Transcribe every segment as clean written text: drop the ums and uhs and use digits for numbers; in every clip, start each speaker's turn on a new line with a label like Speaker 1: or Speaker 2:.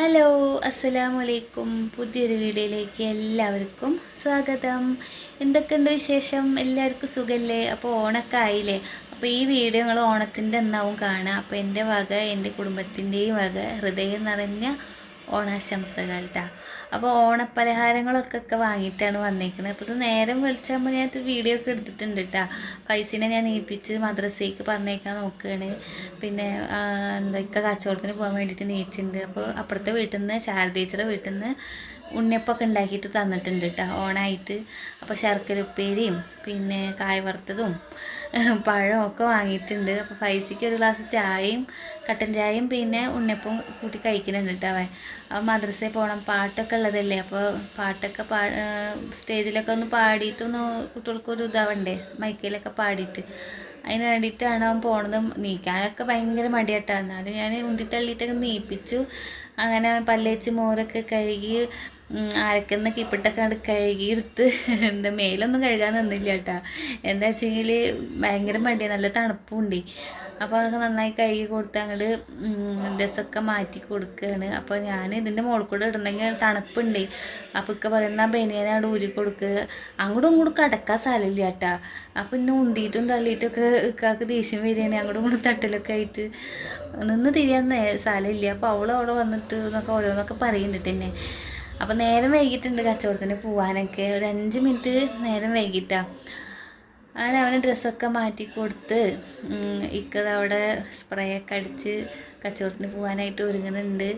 Speaker 1: Hello, അസ്സലാമു അലൈക്കും. പുതിയൊരു വീഡിയോയിലേക്ക് എല്ലാവർക്കും സ്വാഗതം. എന്തൊക്കെയുണ്ട് വിശേഷം? എല്ലാവർക്കും സുഖമല്ലേ? അപ്പോൾ ഓണമൊക്കെ ആയില്ലേ? അപ്പോൾ ഈ വീഡിയോ നിങ്ങൾ ഓണത്തിൻ്റെ എന്നാവും കാണുക. അപ്പോൾ എൻ്റെ വക, എൻ്റെ കുടുംബത്തിൻ്റെയും വക ഹൃദയം നിറഞ്ഞ ഓണാശംസകൾ കേട്ടോ. അപ്പോൾ ഓണപ്പലഹാരങ്ങളൊക്കെ വാങ്ങിയിട്ടാണ് വന്നേക്കുന്നത്. അപ്പോൾ ഇത് നേരം വിളിച്ചാകുമ്പോൾ ഞാൻ വീഡിയോ ഒക്കെ എടുത്തിട്ടുണ്ട് കേട്ടോ. പൈസനെ ഞാൻ നീപ്പിച്ച് മദ്രസയ്ക്ക് പറഞ്ഞേക്കാൻ നോക്കുകയാണ്. പിന്നെ എന്തൊക്കെ കച്ചവടത്തിന് പോകാൻ വേണ്ടിയിട്ട് നീച്ചിട്ടുണ്ട്. അപ്പോൾ അപ്പുറത്തെ വീട്ടിൽ നിന്ന് ശാരദീച്ചയുടെ വീട്ടിൽ നിന്ന് ഉണ്ണിയപ്പമൊക്കെ ഉണ്ടാക്കിയിട്ട് തന്നിട്ടുണ്ട് കേട്ടോ ഓണായിട്ട്. അപ്പോൾ ശർക്കര ഉപ്പേരിയും പിന്നെ കായ വറുത്തതും പഴമൊക്കെ വാങ്ങിയിട്ടുണ്ട്. അപ്പോൾ പൈസയ്ക്ക് ഒരു ഗ്ലാസ് ചായയും കട്ടൻ ചായയും പിന്നെ ഉണ്ണിയപ്പം കൂട്ടി കഴിക്കുന്നുണ്ട് കേട്ടോ അവൻ. അപ്പോൾ മദ്രസയിൽ പോകണം, പാട്ടൊക്കെ ഉള്ളതല്ലേ. അപ്പോൾ പാട്ടൊക്കെ സ്റ്റേജിലൊക്കെ ഒന്ന് പാടിയിട്ടൊന്ന് കുട്ടികൾക്കൊരു ഇതാവണ്ടേ, മൈക്കയിലൊക്കെ പാടിയിട്ട്. അതിന് വേണ്ടിയിട്ടാണ് അവൻ പോണത്. നീക്കാനൊക്കെ ഭയങ്കര മടിയാട്ടോ. എന്നാലും ഞാൻ ഉന്തിത്തള്ളിയിട്ടൊക്കെ നീപ്പിച്ചു. അങ്ങനെ പല്ലേച്ച് മോരൊക്കെ കഴുകി അരക്കുന്ന കിപ്പിട്ടൊക്കെ കണ്ട് കഴുകിയെടുത്ത് എന്താ മേലൊന്നും കഴുകാൻ നിന്നില്ല കേട്ടോ. എന്താ വെച്ചെങ്കിൽ ഭയങ്കര മടിയാണ്, നല്ല തണുപ്പുണ്ട്. അപ്പോൾ അതൊക്കെ നന്നായി കഴുകി കൊടുത്ത് അങ്ങോട്ട് ഡ്രസ്സൊക്കെ മാറ്റി കൊടുക്കുകയാണ്. അപ്പോൾ ഞാൻ ഇതിൻ്റെ മുകളിൽ കൂടെ ഇടണമെങ്കിൽ തണുപ്പുണ്ട്. അപ്പോൾ ഒക്കെ പറയുന്ന ബനിയനെ അവിടെ ഊരി കൊടുക്കുക. അങ്ങോട്ടും ഇങ്ങോട്ടും കിടക്കാൻ സ്ഥലമില്ല കേട്ടോ. അപ്പോൾ ഇന്നെ ഉന്തിയിട്ടും തള്ളിയിട്ടൊക്കെ ഇക്കാക്ക് ദേഷ്യം വരികയാണ്. അങ്ങോട്ടും ഇങ്ങോട്ടും തട്ടലൊക്കെ ആയിട്ട് നിന്ന് തിരിയാൻ സ്ഥലമില്ല. അപ്പോൾ അവളവിടെ വന്നിട്ട് എന്നൊക്കെ ഓരോന്നൊക്കെ പറയുന്നുണ്ട് തന്നെ. അപ്പോൾ നേരം വൈകിട്ടുണ്ട് കച്ചവടത്തിന് പോകാനൊക്കെ. ഒരു 5 മിനിറ്റ് നേരം വൈകിട്ടാണ്. അങ്ങനെ അവന് ഡ്രസ്സൊക്കെ മാറ്റി കൊടുത്ത് ഇക്കതവിടെ സ്പ്രേ ഒക്കെ അടിച്ച് കച്ചവടത്തിന് പോകാനായിട്ട് ഒരുങ്ങുന്നുണ്ട്.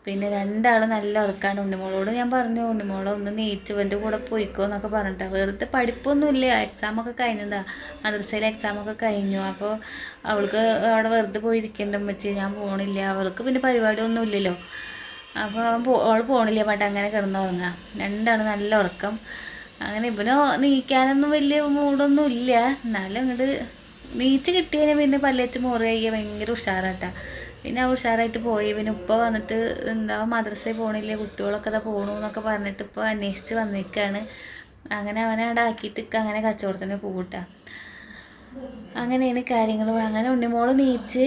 Speaker 1: പിന്നെ രണ്ടാളും നല്ല ഉറക്കാണ്. ഉണ്ണിമോളോട് ഞാൻ പറഞ്ഞു, ഉണ്ണിമോളെ ഒന്ന് നീച്ചവൻ്റെ കൂടെ പോയിക്കോ എന്നൊക്കെ പറഞ്ഞിട്ടാണ്. വെറുതെ പഠിപ്പൊന്നുമില്ല, എക്സാമൊക്കെ കഴിഞ്ഞതാണ്, മദ്രസയിലെ എക്സാമൊക്കെ കഴിഞ്ഞു. അപ്പോൾ അവൾക്ക് അവിടെ വെറുതെ പോയിരിക്കേണ്ട വെച്ച് ഞാൻ പോകണില്ല, അവൾക്ക് പിന്നെ പരിപാടിയൊന്നും ഇല്ലല്ലോ. അപ്പോൾ അവൾ പോകണില്ല പാട്ട് അങ്ങനെ കിടന്നുറങ്ങുക. രണ്ടാളും നല്ല ഉറക്കം. അങ്ങനെ ഇവനോ നീക്കാനൊന്നും വലിയ മൂടൊന്നും ഇല്ല. എന്നാലും അങ്ങോട്ട് നീച്ച് കിട്ടിയതിന് പിന്നെ പല്ലേറ്റ് മോറ് കഴിക്കാൻ ഭയങ്കര ഉഷാറാട്ടാ. പിന്നെ ഉഷാറായിട്ട് പോയി. പിന്നെ ഉപ്പ വന്നിട്ട് എന്താ മദ്രസയിൽ പോകണില്ല, കുട്ടികളൊക്കെ ഇതാ പോകണു എന്നൊക്കെ പറഞ്ഞിട്ട് ഇപ്പോൾ അന്വേഷിച്ച് വന്നിരിക്കുകയാണ്. അങ്ങനെ അവനെ അവിടെ ആക്കിയിട്ട് അങ്ങനെ കച്ചവടത്തിന് പോകട്ടാ. അങ്ങനെയാണ് കാര്യങ്ങൾ. അങ്ങനെ ഉണ്ണിമോള് നീച്ച്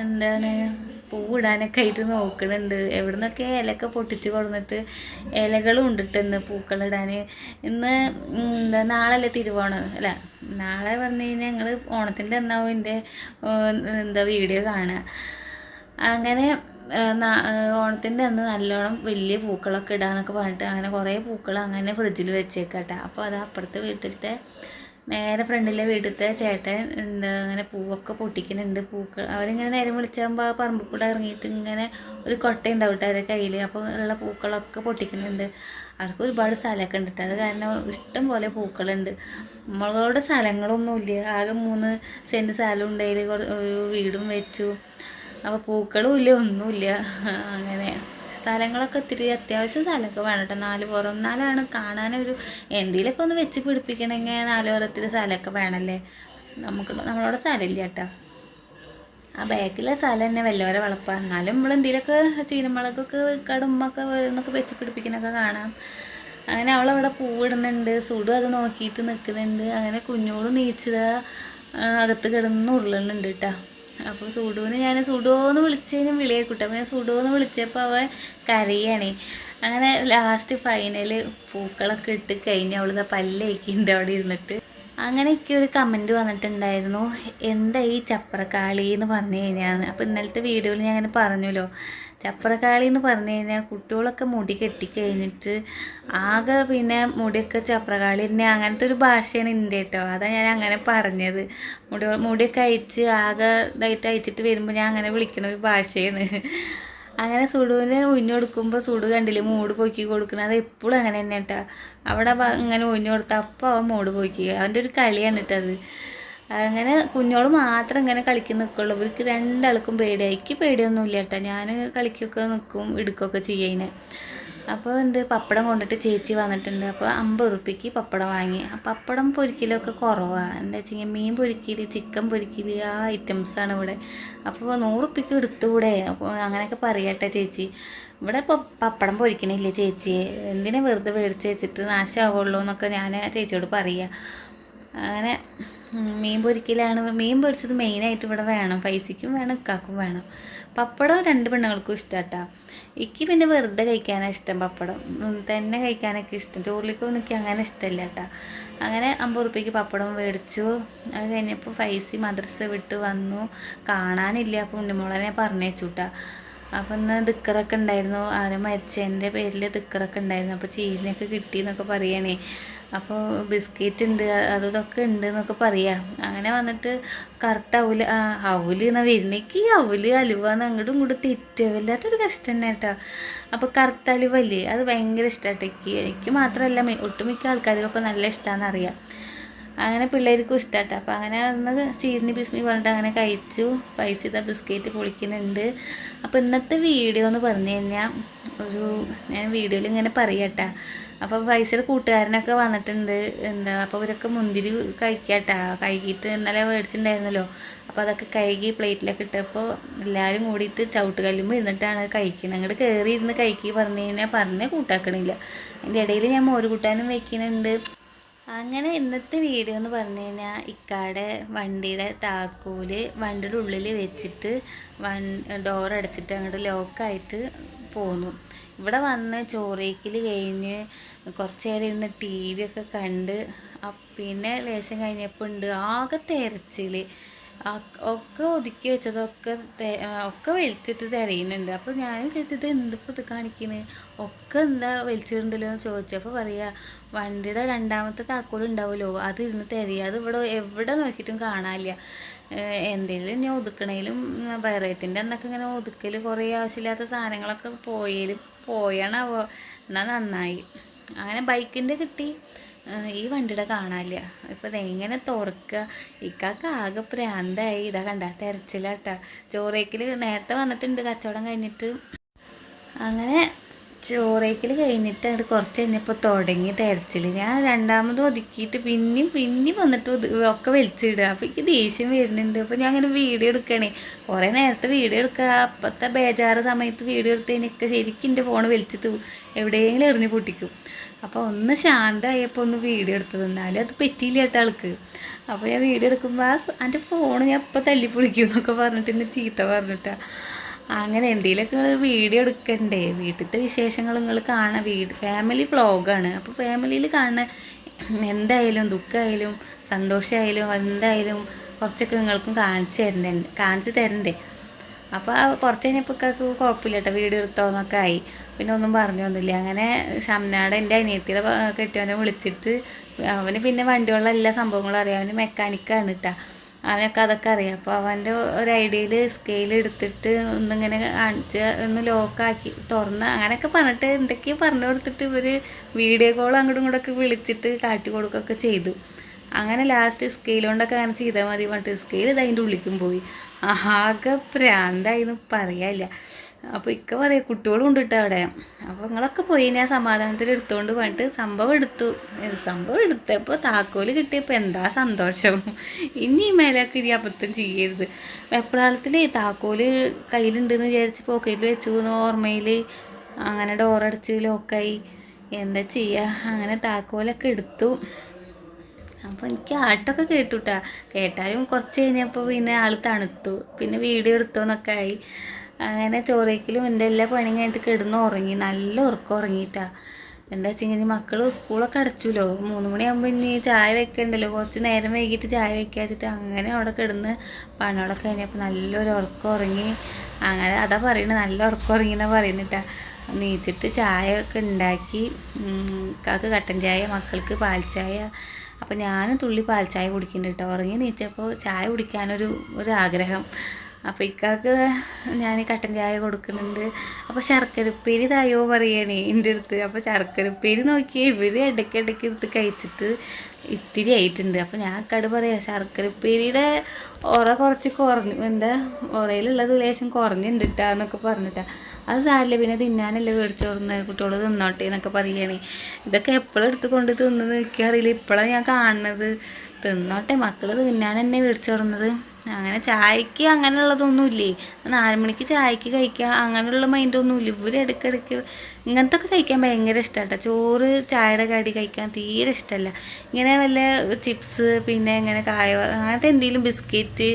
Speaker 1: എന്താണ് പൂവിടാനൊക്കെ ആയിട്ട് നോക്കുന്നുണ്ട്. എവിടെ നിന്നൊക്കെ ഇലയൊക്കെ പൊട്ടിച്ച് കൊടുന്നിട്ട് ഇലകളും ഉണ്ടിട്ട് ഇന്ന് പൂക്കളിടാൻ. ഇന്ന് എന്താ നാളല്ലേ തിരുവോണം, അല്ല നാളെ പറഞ്ഞു കഴിഞ്ഞാൽ ഞങ്ങൾ ഓണത്തിൻ്റെ എന്നാവും എൻ്റെ എന്താ വീഡിയോ കാണുക. അങ്ങനെ ഓണത്തിൻ്റെ അന്ന് നല്ലോണം വലിയ പൂക്കളൊക്കെ ഇടാന്നൊക്കെ പറഞ്ഞിട്ട് അങ്ങനെ കുറേ പൂക്കൾ അങ്ങനെ ഫ്രിഡ്ജിൽ വെച്ചേക്കട്ടെ. അപ്പോൾ അത് അപ്പുറത്തെ വീട്ടിലത്തെ നേരെ ഫ്രണ്ടിലെ വീട്ടിലത്തെ ചേട്ടൻ എന്താ അങ്ങനെ പൂവൊക്കെ പൊട്ടിക്കുന്നുണ്ട്. പൂക്കൾ അവരിങ്ങനെ നേരം വിളിച്ചാകുമ്പോൾ ആ പറമ്പിൽ കൂടെ ഇറങ്ങിയിട്ട് ഇങ്ങനെ ഒരു കൊട്ട ഉണ്ടാവും കേട്ടോ അവരുടെ കയ്യിൽ. അപ്പോൾ ഉള്ള പൂക്കളൊക്കെ പൊട്ടിക്കുന്നുണ്ട്. അവർക്ക് ഒരുപാട് സ്ഥലമൊക്കെ ഉണ്ട് കേട്ടോ. അത് കാരണം ഇഷ്ടം പോലെ പൂക്കളുണ്ട്. നമ്മളോട് സ്ഥലങ്ങളൊന്നുമില്ല, ആകെ 3 സെൻറ്റ് സ്ഥലം ഉണ്ടായി, ഒരു വീടും വെച്ചു. അപ്പോൾ പൂക്കളും ഇല്ല, ഒന്നുമില്ല. അങ്ങനെ സ്ഥലങ്ങളൊക്കെ ഒത്തിരി അത്യാവശ്യം സ്ഥലമൊക്കെ വേണം കേട്ടോ. 4 പുറം നാലാണ് കാണാനൊരു എന്തെങ്കിലുമൊക്കെ ഒന്ന് വെച്ച് പിടിപ്പിക്കണമെങ്കിൽ 4 പുറത്തിൽ സ്ഥലമൊക്കെ വേണമല്ലേ. നമ്മളോട് സ്ഥലമില്ല കേട്ടോ. ആ ബാക്കിലെ സ്ഥലം തന്നെ വല്ലവരെ വളപ്പാണ്. എന്നാലും നമ്മൾ എന്തെങ്കിലുമൊക്കെ ചീനമുളകൊക്കെ കടുമ്പൊക്കെ എന്നൊക്കെ വെച്ച് പിടിപ്പിക്കണൊക്കെ കാണാം. അങ്ങനെ അവളവിടെ പൂവിടുന്നുണ്ട്. സുഡു അത് നോക്കിയിട്ട് നിൽക്കുന്നുണ്ട്. അങ്ങനെ കുഞ്ഞോളും നീച്ചത് അകത്ത് കിടന്ന് ഉരുളുന്നുണ്ട് കേട്ടോ. അപ്പോൾ സുഡുവിന് ഞാൻ സുഡുവെന്ന് വിളിച്ചതിനും വിളിയേക്കൂട്ടെ. അപ്പോൾ ഞാൻ സുഡുവെന്ന് വിളിച്ചപ്പോൾ അവൻ കരയാണ്. അങ്ങനെ ലാസ്റ്റ് ഫൈനൽ പൂക്കളൊക്കെ ഇട്ട് കഴിഞ്ഞ് അവളിതാ പല്ലേക്കുണ്ട് അവിടെ ഇരുന്നിട്ട്. അങ്ങനെ എനിക്കൊരു കമൻറ്റ് വന്നിട്ടുണ്ടായിരുന്നു, എന്താ ഈ ചപ്രക്കാളി എന്ന് പറഞ്ഞു കഴിഞ്ഞാൽ. അപ്പോൾ ഇന്നലത്തെ വീഡിയോയിൽ ഞാൻ അങ്ങനെ പറഞ്ഞല്ലോ, ചപ്രക്കാളി എന്ന് പറഞ്ഞു കഴിഞ്ഞാൽ കുട്ടികളൊക്കെ മുടി കെട്ടിക്കഴിഞ്ഞിട്ട് ആകെ പിന്നെ മുടിയൊക്കെ ചപ്രക്കാളി തന്നെ, അങ്ങനത്തെ ഒരു ഭാഷയാണ് എൻ്റെ കേട്ടോ. അതാണ് ഞാൻ അങ്ങനെ പറഞ്ഞത്. മുടിയൊക്കെ അയച്ച് ആകെ ഇതായിട്ട് അയച്ചിട്ട് വരുമ്പോൾ ഞാൻ അങ്ങനെ വിളിക്കുന്ന ഒരു ഭാഷയാണ്. അങ്ങനെ സുഡുവിന് ഉഞ്ഞു കൊടുക്കുമ്പോൾ സുഡു കണ്ടില്ലേ മൂട് പൊക്കി കൊടുക്കുന്നത്. അത് എപ്പോഴും അങ്ങനെ തന്നെ കേട്ടോ. അവിടെ ഇങ്ങനെ ഉഞ്ഞു കൊടുത്താൽ അപ്പോൾ അവൻ മൂട് പൊക്കി. അവൻ്റെ ഒരു കളിയാണ് കേട്ടത്. അങ്ങനെ കുഞ്ഞോട് മാത്രം ഇങ്ങനെ കളിക്കാൻ നിൽക്കുള്ളൂ. ഇവർക്ക് രണ്ടാൾക്കും പേടിയായി. എനിക്ക് പേടിയൊന്നുമില്ല കേട്ടോ. ഞാൻ കളിക്കൊക്കെ നിൽക്കും, എടുക്കുകയൊക്കെ ചെയ്യുന്നതിന്. അപ്പോൾ പപ്പടം കൊണ്ടിട്ട് ചേച്ചി വന്നിട്ടുണ്ട്. അപ്പോൾ 50 ഉറുപ്പിക്ക് പപ്പടം വാങ്ങി. പപ്പടം പൊരിക്കലൊക്കെ കുറവാണ്. എന്താ വെച്ച് കഴിഞ്ഞാൽ മീൻ പൊരിക്കൽ, ചിക്കൻ പൊരിക്കൽ ആ ഐറ്റംസാണ് ഇവിടെ. അപ്പോൾ 100 ഉറുപ്പിക്ക് എടുത്തുകൂടെ, അപ്പോൾ അങ്ങനെയൊക്കെ പറയട്ടെ ചേച്ചി. ഇവിടെ ഇപ്പോൾ പപ്പടം പൊരിക്കണില്ലേ ചേച്ചി, എന്തിനാ വെറുതെ മേടിച്ച് വെച്ചിട്ട് നാശമാവുള്ളൂ എന്നൊക്കെ ഞാൻ ചേച്ചിയോട് പറയുക. അങ്ങനെ മീൻ പൊരിക്കലാണ്. മീൻ പൊരിച്ചത് മെയിനായിട്ട് ഇവിടെ വേണം. പൈസയ്ക്കും വേണം, ഇക്കാക്കും വേണം. പപ്പടം 2 പെണ്ണുങ്ങൾക്കും ഇഷ്ടമാട്ടാ. എനിക്ക് പിന്നെ വെറുതെ കഴിക്കാനാണ് ഇഷ്ടം, പപ്പടം തന്നെ കഴിക്കാനൊക്കെ ഇഷ്ടം. ചോറിലേക്കൊന്നും എനിക്ക് അങ്ങനെ ഇഷ്ടമില്ല കേട്ടോ. അങ്ങനെ 50 റുപ്യക്ക് പപ്പടം മേടിച്ചു. അത് കഴിഞ്ഞപ്പോൾ ഫൈസി മദ്രസ വിട്ട് വന്നു, കാണാനില്ല. അപ്പോൾ ഉണ്ണിമോളെ പറഞ്ഞേച്ചു കേട്ടോ. അപ്പം ഇന്ന് ദിക്കറൊക്കെ ഉണ്ടായിരുന്നു, ആരും മരിച്ചതിൻ്റെ പേരിൽ ദിക്കറൊക്കെ ഉണ്ടായിരുന്നു. അപ്പോൾ ചീലിനൊക്കെ കിട്ടിയെന്നൊക്കെ പറയണേ. അപ്പോൾ ബിസ്ക്കറ്റ് ഉണ്ട്, അതൊക്കെ ഉണ്ട് എന്നൊക്കെ പറയാം. അങ്ങനെ വന്നിട്ട് കറുത്ത അവല് എന്നാൽ വരുന്നേക്ക് അവല് അലുവന്ന് അങ്ങോട്ടും ഇങ്ങോട്ടും തെറ്റവില്ലാത്തൊരു കഷ്ടം തന്നെ കേട്ടോ. അപ്പോൾ കറുത്ത അലുവല്ലേ, അത് ഭയങ്കര ഇഷ്ടമായിട്ട് എനിക്ക് മാത്രമല്ല ഒട്ടുമിക്ക ആൾക്കാർക്കൊക്കെ നല്ല ഇഷ്ടമാണെന്ന് അറിയാം. അങ്ങനെ പിള്ളേർക്കും ഇഷ്ടമാട്ടോ. അപ്പോൾ അങ്ങനെ ഒന്ന് ചീരിനി ബിസ്മി പറഞ്ഞിട്ട് അങ്ങനെ കഴിച്ചു. പൈസ ഇതാ ബിസ്ക്കറ്റ് പൊളിക്കുന്നുണ്ട്. അപ്പോൾ ഇന്നത്തെ വീഡിയോ എന്ന് പറഞ്ഞു കഴിഞ്ഞാൽ ഞാൻ വീഡിയോയിൽ ഇങ്ങനെ പറയട്ടാ. അപ്പോൾ പൈസയുടെ കൂട്ടുകാരനൊക്കെ വന്നിട്ടുണ്ട്. അപ്പോൾ ഇവരൊക്കെ മുന്തിരി കഴിക്കാട്ടാ. കഴുകിയിട്ട് ഇന്നലെ മേടിച്ചിട്ടുണ്ടായിരുന്നല്ലോ. അപ്പോൾ അതൊക്കെ കഴുകി പ്ലേറ്റിലൊക്കെ ഇട്ടപ്പോൾ എല്ലാവരും കൂടിയിട്ട് ചവിട്ടുകല്ലുമ്പോൾ ഇരുന്നിട്ടാണ് കഴിക്കുന്നത്. അങ്ങോട്ട് കയറി ഇരുന്ന് കഴിക്കി പറഞ്ഞു കഴിഞ്ഞാൽ പറഞ്ഞേ കൂട്ടാക്കണില്ല. അതിൻ്റെ ഇടയിൽ ഞാൻ മോര് കൂട്ടാനും വയ്ക്കുന്നുണ്ട്. അങ്ങനെ ഇന്നത്തെ വീഡിയോ എന്ന് പറഞ്ഞു കഴിഞ്ഞാൽ ഇക്കാടെ വണ്ടിയുടെ താക്കോല് വണ്ടിയുടെ ഉള്ളിൽ വെച്ചിട്ട് ഡോർ അടച്ചിട്ട് അങ്ങോട്ട് ലോക്കായിട്ട് പോന്നു. ഇവിടെ വന്ന് ചോറേക്കിൽ കഴിഞ്ഞ് കുറച്ച് നേരം ഇരുന്ന് TV ഒക്കെ കണ്ട് പിന്നെ ലേശം കഴിഞ്ഞപ്പോൾ ഉണ്ട് ആകെ തെരച്ചിൽ. ഒക്കെ ഒതുക്കി വെച്ചതൊക്കെ ഒക്കെ വലിച്ചിട്ട് തിരയുന്നുണ്ട്. അപ്പോൾ ഞാൻ ചോദിച്ചത് എന്തിപ്പോൾ ഇത് കാണിക്കുന്നത്, ഒക്കെ എന്താ വലിച്ചിട്ടുണ്ടല്ലോ എന്ന് ചോദിച്ചപ്പോൾ പറയുക വണ്ടിയുടെ രണ്ടാമത്തെ താക്കോൽ ഉണ്ടാവുമല്ലോ, അത് ഇരുന്ന് തിരയുക. അത് എവിടെ നോക്കിയിട്ടും കാണാനില്ല. എന്തെങ്കിലും ഞാൻ ഒതുക്കണേലും ബൈറേറ്റിൻ്റെ എന്നൊക്കെ ഇങ്ങനെ ഒതുക്കൽ കുറേ ആവശ്യമില്ലാത്ത സാധനങ്ങളൊക്കെ പോയണാവോ. എന്നാൽ നന്നായി. അങ്ങനെ ബൈക്കിൻ്റെ കിട്ടി, ഈ വണ്ടിയുടെ കാണാനില്ല. ഇപ്പം ഇതെങ്ങനെ തുറക്കുക, ഇക്കാക്ക് ആകെ പ്രാന്തായി. ഇതാ കണ്ട തെരച്ചിലാട്ടാ. ചോറേക്കിൽ നേരത്തെ വന്നിട്ടുണ്ട് കച്ചവടം കഴിഞ്ഞിട്ട്. അങ്ങനെ ചോറേക്കിൽ കഴിഞ്ഞിട്ട് അങ്ങോട്ട് കുറച്ച് കഴിഞ്ഞപ്പോൾ തുടങ്ങി തെരച്ചിൽ. ഞാൻ രണ്ടാമത് ഒതുക്കിയിട്ട് പിന്നെയും വന്നിട്ട് ഒക്കെ വലിച്ചിടുക. അപ്പോൾ എനിക്ക് ദേഷ്യം വരുന്നുണ്ട്. അപ്പോൾ ഞാൻ അങ്ങനെ വീഡിയോ എടുക്കണേ. കുറേ നേരത്തെ വീഡിയോ എടുക്കുക. അപ്പോഴത്തെ ബേജാറ് സമയത്ത് വീഡിയോ എടുത്തതിനൊക്കെ ശരിക്കും എൻ്റെ ഫോൺ വലിച്ചിട്ട് എവിടെയെങ്കിലും എറിഞ്ഞ് പൊട്ടിക്കും. അപ്പോൾ ഒന്ന് ശാന്തമായപ്പോൾ ഒന്ന് വീഡിയോ എടുത്തത്, എന്നാലും അത് പറ്റിയില്ല കേട്ടോ ആൾക്ക്. അപ്പോൾ ഞാൻ വീഡിയോ എടുക്കുമ്പോൾ എൻ്റെ ഫോൺ ഞാൻ ഇപ്പോൾ തല്ലിപ്പൊളിക്കും എന്നൊക്കെ പറഞ്ഞിട്ട് എന്നെ ചീത്ത പറഞ്ഞിട്ടാ. അങ്ങനെ എന്തെങ്കിലുമൊക്കെ വീഡിയോ എടുക്കണ്ടേ, വീട്ടിലത്തെ വിശേഷങ്ങൾ നിങ്ങൾ കാണാൻ. ഫാമിലി വ്ളോഗാണ്. അപ്പോൾ ഫാമിലിയിൽ കാണുന്ന എന്തായാലും ദുഃഖമായാലും സന്തോഷമായാലും എന്തായാലും കുറച്ചൊക്കെ നിങ്ങൾക്കും കാണിച്ച് തരണ്ടേ. അപ്പോൾ കുറച്ച് കഴിഞ്ഞപ്പോൾ കുഴപ്പമില്ല കേട്ടോ, വീഡിയോ എടുത്തോന്നൊക്കെ ആയി. പിന്നെ ഒന്നും പറഞ്ഞൊന്നുമില്ല. അങ്ങനെ ഷംനാട് എൻ്റെ അനിയത്തിയുടെ കെട്ടിയവനെ വിളിച്ചിട്ട് അവന് പിന്നെ വണ്ടിയുള്ള എല്ലാ സംഭവങ്ങളും അറിയാം. അവന് മെക്കാനിക്കാണ് കേട്ടോ. അവനൊക്കെ അതൊക്കെ അറിയാം. അപ്പോൾ അവൻ്റെ ഒരു ഐഡിയയിൽ സ്കെയിൽ എടുത്തിട്ട് ഒന്നിങ്ങനെ കാണിച്ച് ഒന്ന് ലോക്കാക്കി തുറന്ന് അങ്ങനെയൊക്കെ പറഞ്ഞിട്ട് എന്തൊക്കെയോ പറഞ്ഞു കൊടുത്തിട്ട് ഇവർ വീഡിയോ കോൾ അങ്ങോട്ടും ഇങ്ങോട്ടൊക്കെ വിളിച്ചിട്ട് കാട്ടി കൊടുക്കുകയൊക്കെ ചെയ്തു. അങ്ങനെ ലാസ്റ്റ് സ്കെയിൽ കൊണ്ടൊക്കെ അങ്ങനെ ചെയ്താൽ മതി പറഞ്ഞിട്ട് സ്കെയിൽ ഇത് അതിൻ്റെ ഉള്ളിലേക്കും പോയി. ആകെ പ്രാന്തായിന്ന് പറയാനില്ല. അപ്പോൾ ഇക്ക പറയും കുട്ടികളും ഉണ്ട് കേട്ടോ അവിടെ. അപ്പോൾ നിങ്ങളൊക്കെ പോയി ഞാൻ സമാധാനത്തിൽ എടുത്തുകൊണ്ട് പോയിട്ട് സംഭവം എടുത്തപ്പോൾ താക്കോല് കിട്ടിയപ്പോൾ എന്താ സന്തോഷം. ഇനി മേലൊക്കെ ഇനി അബദ്ധം ചെയ്യരുത്. വെപ്രാളത്തിൽ താക്കോല് കയ്യിലുണ്ടെന്ന് വിചാരിച്ച് പോക്കറ്റിൽ വെച്ചു എന്ന് ഓർമ്മയിൽ അങ്ങനെ ഡോറടച്ച് ലോക്കായി. എന്താ ചെയ്യുക, അങ്ങനെ താക്കോലൊക്കെ എടുത്തു. അപ്പോൾ എനിക്ക് ആട്ടൊക്കെ കേട്ടുട്ടാ. കേട്ടാലും കുറച്ച് കഴിഞ്ഞപ്പോൾ പിന്നെ ആൾ തണുത്തു. പിന്നെ വീഡിയോ എടുത്തോന്നൊക്കെ ആയി. അങ്ങനെ ചോറയ്ക്കലും എൻ്റെ എല്ലാ പണിയും കഴിഞ്ഞിട്ട് കിടന്ന് ഉറങ്ങി. നല്ല ഉറക്കം ഉറങ്ങിയിട്ടാ. എന്താ വെച്ചിങ്ങനെ മക്കൾ സ്കൂളൊക്കെ അടച്ചുല്ലോ. 3 മണിയാകുമ്പോൾ ഇനി ചായ വെക്കണ്ടല്ലോ, കുറച്ച് നേരം വൈകിട്ട് ചായ വെക്കുക വെച്ചിട്ട് അങ്ങനെ അവിടെ കിടന്ന് പണികളൊക്കെ കഴിഞ്ഞപ്പോൾ നല്ലൊരു ഉറക്കം ഉറങ്ങി. അങ്ങനെ അതാ പറയുന്നത്, നല്ല ഉറക്കം ഉറങ്ങിയെന്നാണ് പറയുന്നിട്ടാ. നീച്ചിട്ട് ചായ ഒക്കെ ഉണ്ടാക്കി. കാക്ക് കട്ടൻ ചായ, മക്കൾക്ക് പാൽ ചായ. അപ്പോൾ ഞാനും തുള്ളി പാൽ ചായ കുടിക്കുന്നുണ്ട് കേട്ടോ. ഉറങ്ങി നീച്ചപ്പോൾ ചായ കുടിക്കാനൊരു ആഗ്രഹം. അപ്പോൾ ഇക്കാക്ക് ഞാൻ കട്ടൻ ചായ കൊടുക്കുന്നുണ്ട്. അപ്പോൾ ശർക്കരപ്പേരി തായോ പറയണേ എൻ്റെ അടുത്ത്. അപ്പോൾ ശർക്കരപ്പേരി നോക്കിയേ ഇവർ ഇടയ്ക്കിടയ്ക്ക് എടുത്ത് കഴിച്ചിട്ട് ഇത്തിരി ആയിട്ടുണ്ട്. അപ്പോൾ ഞാൻ കട പറയാം ശർക്കരപ്പേരിയുടെ കുറച്ച് കുറഞ്ഞു, ഉറയിലുള്ളത് ലേശം കുറഞ്ഞിട്ടുണ്ട് കേട്ടോ എന്നൊക്കെ പറഞ്ഞിട്ടാ. അത് സാരില്ല, പിന്നെ തിന്നാനല്ലേ മേടിച്ചു കൊടുക്കുന്നത്, കുട്ടികൾ തിന്നോട്ടെ എന്നൊക്കെ പറയുകയാണേ. ഇതൊക്കെ എപ്പോഴും എടുത്ത് കൊണ്ട് തിന്നത് എനിക്കറിയില്ല, ഇപ്പോഴാണ് ഞാൻ കാണുന്നത്. തിന്നോട്ടെ, മക്കൾ തിന്നാൻ തന്നെ മേടിച്ചു കൊടുക്കുന്നത്. അങ്ങനെ ചായക്ക് അങ്ങനെയുള്ളതൊന്നുമില്ലേ. 4 മണിക്ക് ചായക്ക് കഴിക്കുക അങ്ങനെയുള്ള മൈൻഡൊന്നുമില്ല. ഇവർ ഇടയ്ക്കിടയ്ക്ക് ഇങ്ങനത്തെ ഒക്കെ കഴിക്കാൻ ഭയങ്കര ഇഷ്ടമാണ്. ചോറ് ചായയുടെ കടി കഴിക്കാൻ തീരെ ഇഷ്ടമല്ല. ഇങ്ങനെ വല്ല ചിപ്സ്, പിന്നെ ഇങ്ങനെ അങ്ങനത്തെ എന്തെങ്കിലും ബിസ്ക്കറ്റ്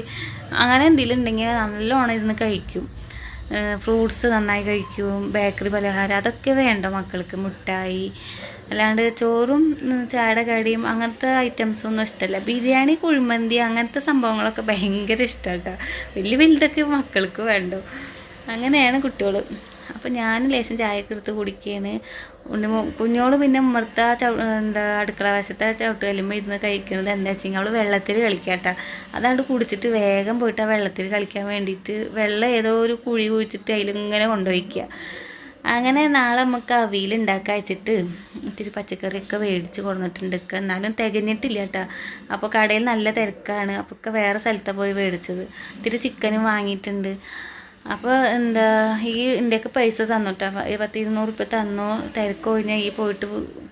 Speaker 1: അങ്ങനെ എന്തെങ്കിലും ഉണ്ടെങ്കിൽ നല്ലോണം ഇരുന്ന് കഴിക്കും. ഫ്രൂട്ട്സ് നന്നായി കഴിക്കും, ബേക്കറി പലഹാരം അതൊക്കെ വേണ്ട മക്കൾക്ക്, മിഠായി. അല്ലാണ്ട് ചോറും ചായയുടെ കടിയും അങ്ങനത്തെ ഐറ്റംസൊന്നും ഇഷ്ടമല്ല. ബിരിയാണി, കുഴിമന്തി അങ്ങനത്തെ സംഭവങ്ങളൊക്കെ ഭയങ്കര ഇഷ്ടമാണ് കേട്ടോ. വലിയ വലുതൊക്കെ മക്കൾക്ക് വേണ്ടോ. അങ്ങനെയാണ് കുട്ടികൾ. അപ്പോൾ ഞാൻ ലേശം ചായയൊക്കെ എടുത്ത് കുടിക്കുകയാണ്. കുഞ്ഞോള് പിന്നെ ഉമ്മർത്ത അടുക്കള വശത്തെ ചവിട്ടുകല്ലുമ്പോൾ ഇരുന്ന് കഴിക്കുന്നത് എന്താ വെച്ചെങ്കിൽ അവൾ വെള്ളത്തിൽ കളിക്കാട്ടോ. അതാണ്ട് കുടിച്ചിട്ട് വേഗം പോയിട്ട് ആ വെള്ളത്തിൽ കളിക്കാൻ വേണ്ടിയിട്ട് വെള്ളം ഏതോ ഒരു കുഴി കുഴിച്ചിട്ട് അതിലിങ്ങനെ കൊണ്ടുപോയിക്കുക. അങ്ങനെ നാളെ നമുക്ക് അവിയൽ ഉണ്ടാക്കാൻ വെച്ചിട്ട് ഇത്തിരി പച്ചക്കറിയൊക്കെ മേടിച്ച് കൊടുത്തിട്ടുണ്ട്. എന്നാലും തികഞ്ഞിട്ടില്ല കേട്ടോ. അപ്പോൾ കടയിൽ നല്ല തിരക്കാണ്. അപ്പോൾ ഒക്കെ വേറെ സ്ഥലത്താണ് പോയി മേടിച്ചത്. ഇത്തിരി ചിക്കനും വാങ്ങിയിട്ടുണ്ട്. അപ്പോൾ ഈ ഇന്ത്യക്ക് പൈസ തന്നു കേട്ടോ. 200 രൂപ തന്നു. തിരക്ക് കഴിഞ്ഞാൽ ഈ പോയിട്ട്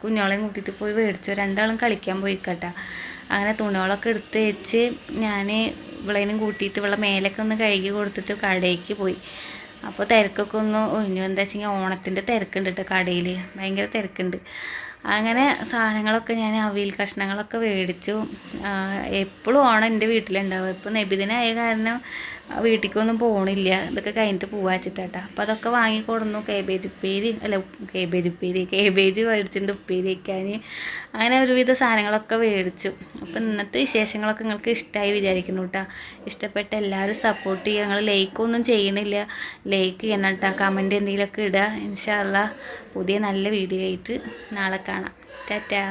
Speaker 1: കുഞ്ഞോളെയും കൂട്ടിയിട്ട് പോയി മേടിച്ചു. രണ്ടാളും കളിക്കാൻ പോയി കേട്ടോ. അങ്ങനെ തുണികളൊക്കെ എടുത്ത് വെച്ച് ഞാൻ ഇവളേനും കൂട്ടിയിട്ട് ഇവളെ മേലൊക്കെ ഒന്ന് കഴുകി കൊടുത്തിട്ട് കടയിലേക്ക് പോയി. അപ്പോൾ തിരക്കൊക്കെ ഒന്ന് ഒഴിഞ്ഞു. എന്താ വെച്ചെങ്കിൽ ഓണത്തിൻ്റെ തിരക്കുണ്ട് കേട്ടോ. കടയിൽ ഭയങ്കര തിരക്കുണ്ട്. അങ്ങനെ സാധനങ്ങളൊക്കെ ഞാൻ അവിയൽ കഷ്ണങ്ങളൊക്കെ മേടിച്ചു. എപ്പോഴും ഓണം എൻ്റെ വീട്ടിലുണ്ടാവും. ഇപ്പോൾ നബിദിനായ കാരണം വീട്ടിലേക്കൊന്നും പോകണില്ല. ഇതൊക്കെ കഴിഞ്ഞിട്ട് പോവാ വെച്ചിട്ടാട്ടോ. അപ്പോൾ അതൊക്കെ വാങ്ങിക്കൊടുന്നു. കേബേജ് മേടിച്ചിട്ടുണ്ട് ഉപ്പേരി വയ്ക്കാൻ. അങ്ങനെ ഒരുവിധ സാധനങ്ങളൊക്കെ മേടിച്ചു. അപ്പോൾ ഇന്നത്തെ വിശേഷങ്ങളൊക്കെ നിങ്ങൾക്ക് ഇഷ്ടമായി വിചാരിക്കുന്നു കേട്ടോ. ഇഷ്ടപ്പെട്ട എല്ലാവരും സപ്പോർട്ട് ചെയ്യുക. നിങ്ങൾ ലൈക്കൊന്നും ചെയ്യണില്ല, ലൈക്ക് ചെയ്യണം കേട്ടോ. കമൻറ്റ് എന്തെങ്കിലുമൊക്കെ ഇടുക. ഇൻഷാ അല്ലാഹ് പുതിയ നല്ല വീഡിയോ ആയിട്ട് നാളെ കാണാം. ടാറ്റാ.